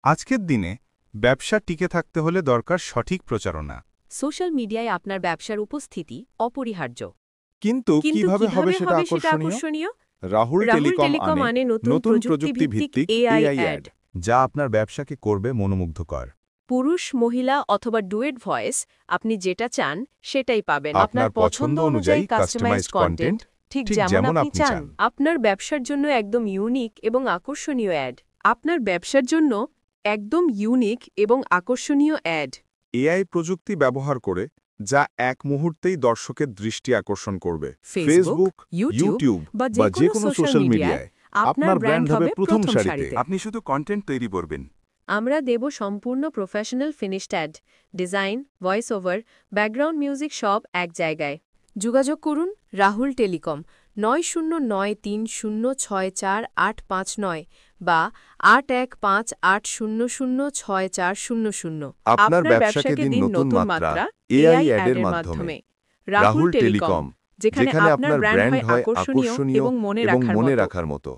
আজকের দিনে ব্যবসা টিকে থাকতে হলে দরকার সঠিক প্রচারণা। সোশ্যাল মিডিয়ায় আপনার ব্যবসার উপস্থিতি অপরিহার্য। কিন্তু কিভাবে হবে সেটা আকর্ষণীয়? রাহুল টেলিকম আনে নতুন প্রযুক্তিভিত্তিক এআই অ্যাড, যা আপনার ব্যবসাকে করবে মনোমুগ্ধকর। পুরুষ, মহিলা অথবা ডুয়েট ভয়েস, আপনি যেটা চান সেটাই পাবেন। আপনার পছন্দ অনুযায়ী কাস্টমাইজড কন্টেন্ট ঠিক ঠিক যেমন যেমন আপনি আপনি চান। চান। আপনার ব্যবসার জন্য একদম ইউনিক এবং আকর্ষণীয় অ্যাড। আপনার ব্যবসার জন্য একদম ইউনিক এবং আকর্ষণীয় অ্যাড। এআই প্রযুক্তি ব্যবহার করে যা এক মুহূর্তেই দর্শকের দৃষ্টি আকর্ষণ করবে। ফেসবুক, ইউটিউব বা যে কোনো সোশ্যাল মিডিয়ায় আপনার ব্র্যান্ড হবে প্রথম সারিতে। আপনি শুধু কন্টেন্ট তৈরি করবেন। আমরা দেব সম্পূর্ণ professional finished ad, design, voice over, background music সব এক জায়গায়। যোগাযোগ করুন রাহুল টেলিকম 9093064859 বা 8158006400। আপনার ব্যবসাকে দিন নতুন মাত্রা এআই অ্যাডের মাধ্যমে। রাহুল টেলিকম, যেখানে আপনার ব্র্যান্ড হয় আকর্ষণীয় এবং মনে রাখার মতো।